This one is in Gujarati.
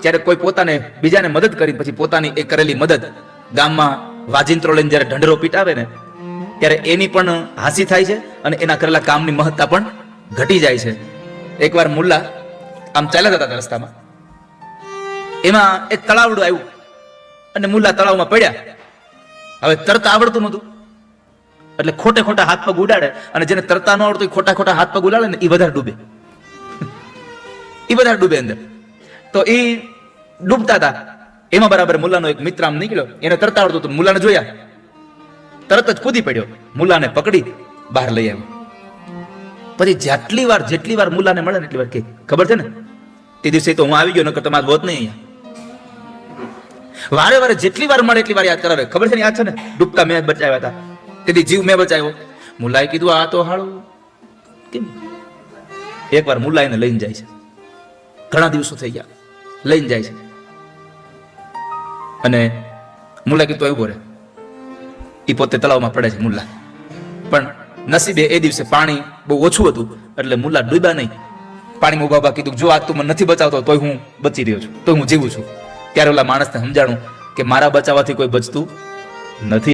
ક્યારેક કોઈ પોતાને બીજાને મદદ કરી પછી પોતાની એ કરેલી મદદ ગામમાં વાજિંત્રો લઈને જ્યારે ઢંઢેરો પીટાવે ને ત્યારે એની પણ હાસી થાય છે અને એના કરેલા કામની મહત્તા પણ ઘટી જાય છે. એકવાર મુલ્લા આમ ચાલ્યા જતા હતા રસ્તામાં, એમાં એક તળાવડું આવ્યું અને મુલ્લા તળાવમાં પડ્યા. હવે તરતા આવડતું નહોતું એટલે ખોટે ખોટા હાથ પગ ઉડાડે, અને જેને તરતા ન આવડતું ખોટા ખોટા હાથ પગ ઉડાડે ને એ વધારે ડૂબે, એ વધારે ડૂબે અંદર. તો એ ડૂબતા હતા એમાં બરાબર મુલ્લાનો એક મિત્ર આમ નીકળ્યો, એને તરતા આવડતું હતું. મુલ્લાને જોયા, તરત જ કૂદી પડ્યો, મુલ્લાને પકડી બહાર લઈ આવ્યો. પછી જેટલી વાર મુલ્લાને મળે ને એટલી વાર કે ખબર છે ને તે દિવસે તો હું આવી ગયો, નકર તમારે હોત નહીં અહીંયા. વારે વારે જેટલી વાર મળે એટલી વાર યાદ કરાવે. ખબર છે ને, યાદ છે ને, ડૂબતા મેં બચાવ્યા હતા, તેથી જીવ મેં બચાવ્યો. મુલ્લાએ કીધું આ તો હાળું કેમ. એકવાર મુલ્લા એને લઈને જાય છે, ઘણા દિવસો થઈ ગયા, લઈને જાય છે અને મુલ્લા કીધું એવું બોલે. એ પોતે તળાવમાં પડે છે મુલ્લા, પણ નસીબે એ દિવસે પાણી બહુ ઓછું હતું એટલે મુલ્લા ડૂબ્યા નહીં. પાણીમાં ઉભા કીધું જો આજ તું મને નથી બચાવતો તોય હું બચી રહ્યો છું, તોય હું જીવું છું. ત્યારે ઓલા માણસને સમજાણું કે મારા બચાવવાથી કોઈ બચતું નથી.